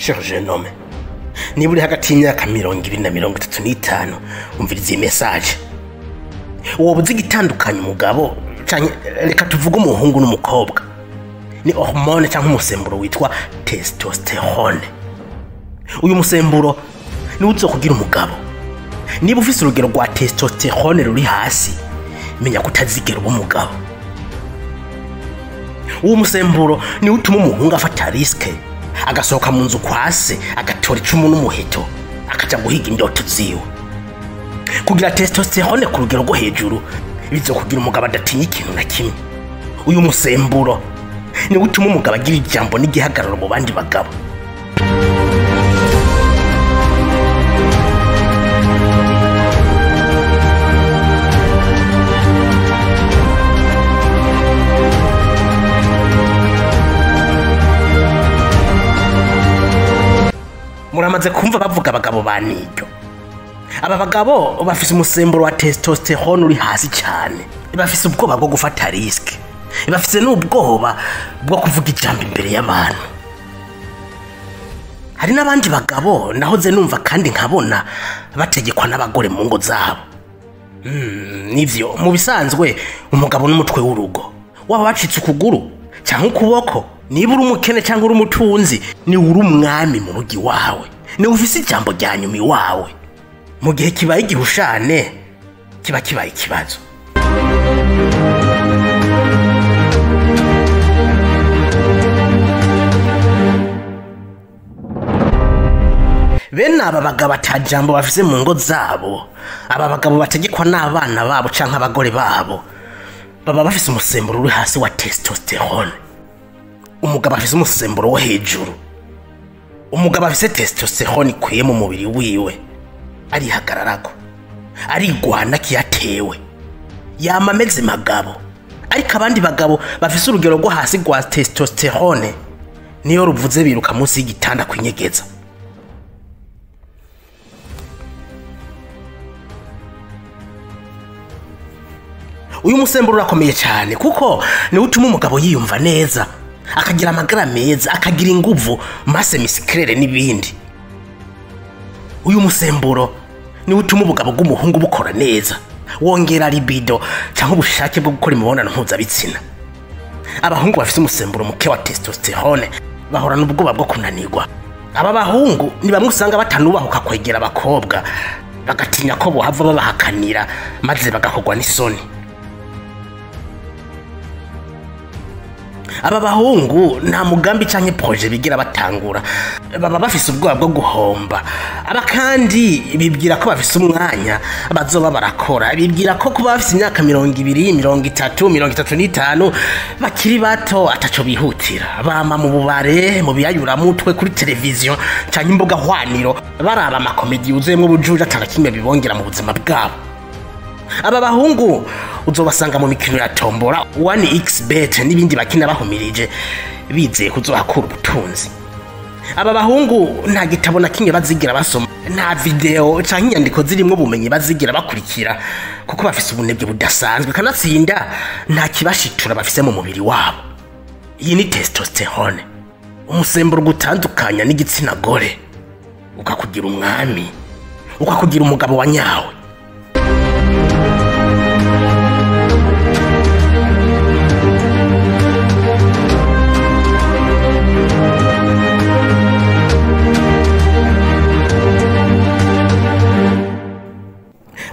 Cher jeune homme, niba uri hagati y'imyaka 20 na 35 umviriza iyi message. Wowe uzi gitandukanya umugabo canke reka tuvuge umuhungu n'umukobwa. Ni hormone cyangwa umusemburo witwa testosterone. Uyu musemburo ni uzokugira umugabo. Niba ufise urugero rwa testosterone ruri hasi, menya kutazigera umugabo. Uwo musemburo ni utuma umuhungu afata riske, agasohoka mu nzu kwase, agatora icumu n'umuheto, akaja guhiga indoto ziwe. Kugira testosterone ku rugero rwo hejuru bizokugira umugabo adatinya ikintu na kimwe. Uyu musemburo ni utuma umugabo agira ijambo n'igihagararo mu bandi bagabo. Muramaze kumva bavuga abagabo baniryo. Aba bagabo bafise umusemburo wa testosterone uri hasi cyane. Bafise ubwoba bwo gufata risk. Bafise n'ubwoba bwo kuvuga ijambo imbere y'abantu. Hari n'abandi bagabo nahoze numva kandi nkabona bategekwa n'abagore mu ngo zabo. Nivyo mu bisanzwe umugabo n'umutwe w'urugo. Waba bacitse ukuguru cyangwa ukuboko, niba uri umukene cyangwa uri umutunzi, ni uri umwami mu rugi wawe. Ni ufise ijambo rya nyuma iwawe. Mu gihe kibaye igihushane kiba kibaye ikibazo. Bene aba bagabo atajambo bafise mu ngo zabo, aba bagabo bategekwa n'abana babo canke abagore babo, baba bafise umusemburo uri hasi wa testosterone. Umugabo afise umusemburo wo hejuru. Umugabo afise testosterone ikwiye mu mubiri wiwe, arihagararako, arigwana kiyatewe, yama ameze magabo. Ariko abandi bagabo bafise urugero rwo hasi rwa testosterone, niyo ruvuze biruka munsi y'igitanda kwinyegeza. Uyu musemburo urakomeye cyane kuko ni utuma umugabo yiyumva neza, akagira amagara meza, akagira inguvu, masse musculaire n'ibindi. Uyu musemburo ni utuma ubugabo bw'umuhungu bukora neza, wongera libido cyangwa ubushake bwo gukora imibonano mpuzabitsina. Abahungu bafite umusemburo muke wa testosterone bahorana ubwoba bwo kunanirwa. Aba bahungu ni bamwe usanga batanubahuka kwegera abakobwa, bagatinya ko bohava babahakanira maze bagakogwa n'isoni. Aba bahungu nta mugambi canke projet bigira batangura, baba bafise ubwoba bwo guhomba. Aba kandi bibwira ko bafise umwanya bazoba barakora, bibwira ko kuba bafise imyaka 20, 30, 35 bakiri bato ataco bihutira. Bama mu bubare, mu biyayura mutwe, kuri televiziyo canke imbuga hwaniro, baraba amakomedi yuzuyemwo ubujuja atana kimwe bibongera mu buzima bwabo. Aba bahungu uzobasanga mu mikino ya tombora 1xbet n'ibindi bakina bahumirije bizeye kuzohakura ubutunzi. Aba bahungu nta gitabo na kimwe bazigira basoma, nta video canke inyandiko zirimwo ubumenyi bazigira bakurikira kuko bafise ubunebwe budasanzwe, kanatsinda nta kibashitura bafise mu mubiri wabo. Iyi ni testosterone, umusemburo gutandukanya n'igitsina gore, ukakugira umwami, ukakugira umugabo wanyawe.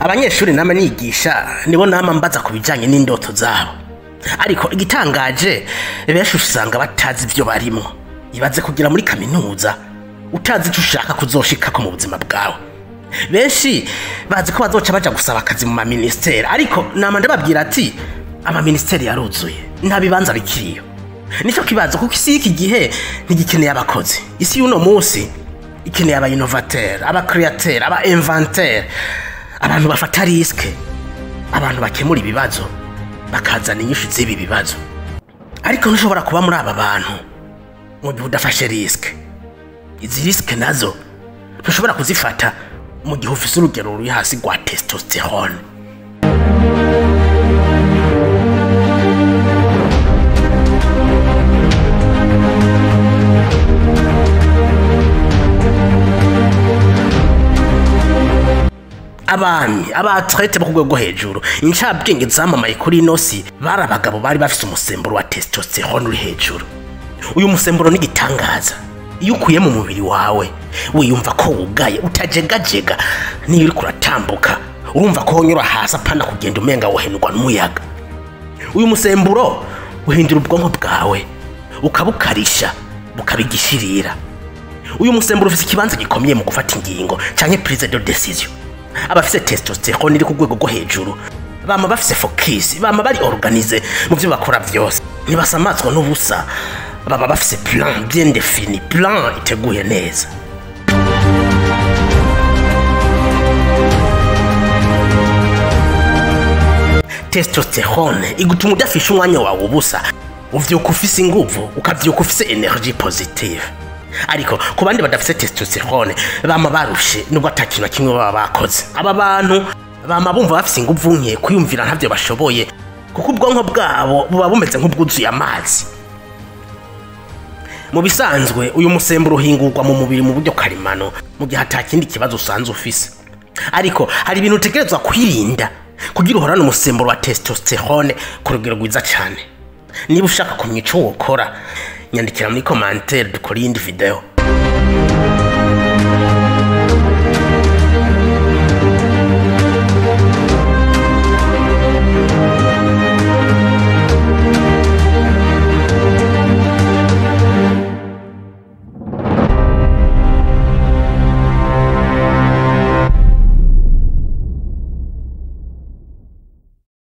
Abanyeshuri nama nigisha nibo nama mbaza kubijanye n'indoto zabo. Ariko igitangaje benshi usanga batazi ivyo barimo. Ibaze kugira muri kaminuza utazi icyo ushaka kuzoshikako mu buzima bwawe. Benshi bazi ko bazoca baja gusaba akazi mu ministeri, ariko nama ndababwira ati ama ministeri yaruzuye, nta bibanza bikiriyo. Nico kibazo kuko isi iki gihe ntigikeneye abakozi. Isi y'uno munsi ikeneye aba innovateur, aba créateur, aba inventeur, abantu bafata riske, abantu bakemura ibibazo bakazana inyishu z'ibi bibazo. Ariko ntushobora kuba muri aba bantu mu gihe udafashe riske. Izi riske nazo ntushobora kuzifata mu gihe ufise urugero ruri hasi rwa testosterone. abami abatrete bo kugwego hejuru incabwenge zamamaye kuri inosi bari abagabo bari bafise umusemburo wa testosterone uri hejuru. Uyu musemburo ni gitangaza. Iyo ukuye mu mubiri wawe wiyumva ko wugaye utajegajega, niyo uri kuratambuka urumva ko honyura hasi apana kugenda umenga wohenurwa n'umuyaga. Uyu musemburo uhindura ubwonko bwawe ukabukarisha bukabigishirira. Uyu musemburo ufise ikibanza gikomeye mu gufata ingingo canke prise de décision. Abafise testosterone iri ku rwego rwo hejuru bama bafise focus, bama bari organize mu byo bakora byose, ntibasamazwa n'ubusa, baba bafise plan bien défini, plan iteguye neza. Testosterone igutuma udafisha umwanya wawe ubusa, uvyuka ufise inguvu, ukavyuka ufise energie positive. Ariko ku bandi badafise testosterone bama barushe nubwo atakintu kimwe baba bakoze. Aba bantu bama bumva bafise inguvu nke, kuyumvira ntavyo bashoboye kuko ubwonko bwabo buba bumeze nk'ubwuzuye amazi. Mu bisanzwe uyu musemburo uhingurwa mu mubiri mu buryo karimano mu gihe atakindi kibazo usanzwe ufise. Ariko hari ibintu utegerezwa kwirinda kugira uhorane umusemburo wa testosterone ku rugero rwiza cyane. Niba ushaka kumenya ico wokora, nyandikira muri commentaire dukora iyindi video.